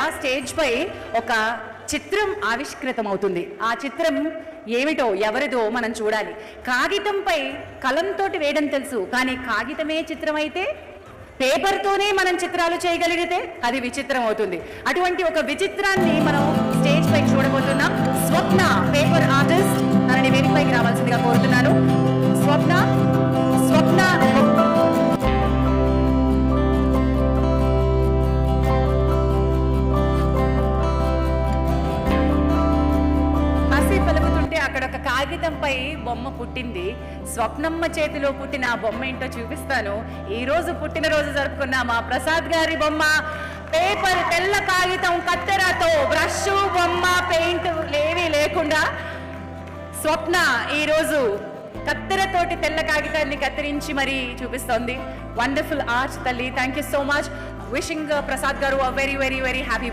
ఆ స్టేజ్ పై ఒక చిత్రం ఆవిష్కృతం అవుతుంది. ఆ చిత్రం ఏమిటో ఎవరిదో మనం చూడాలి. కాగితంపై కలంతో వేయడం తెలుసు, కానీ కాగితమే చిత్రం అయితే పేపర్తోనే మనం చిత్రాలు చేయగలిగితే అది విచిత్రం అవుతుంది. అటువంటి ఒక విచిత్రాన్ని మనం స్టేజ్ పై చూడబోతున్నాం. స్వప్న పేపర్ ఆర్టిస్ట్, తనని వేదికపైకి రావాల్సిందిగా కోరుతున్నాను. స్వప్న అక్కడ ఒక కాగితంపై బొమ్మ పుట్టింది. స్వప్నమ్మ చేతిలో పుట్టిన ఆ బొమ్మ ఏంటో చూపిస్తాను. ఈ రోజు పుట్టినరోజు జరుపుకున్న మా ప్రసాద్ గారి బొమ్మ పేపర్, తెల్ల కాగితం, కత్తెరతో, బ్రష్, బొమ్మ, పెయింట్ ఏమీ లేకుండా స్వప్న ఈరోజు కత్తెరతోటి తెల్ల కాగితాన్ని కత్తిరించి మరీ చూపిస్తోంది. వండర్ఫుల్ ఆర్ట్ తల్లి. Thank you so much. Wishing Prasad గారు వెరీ వెరీ వెరీ హ్యాపీ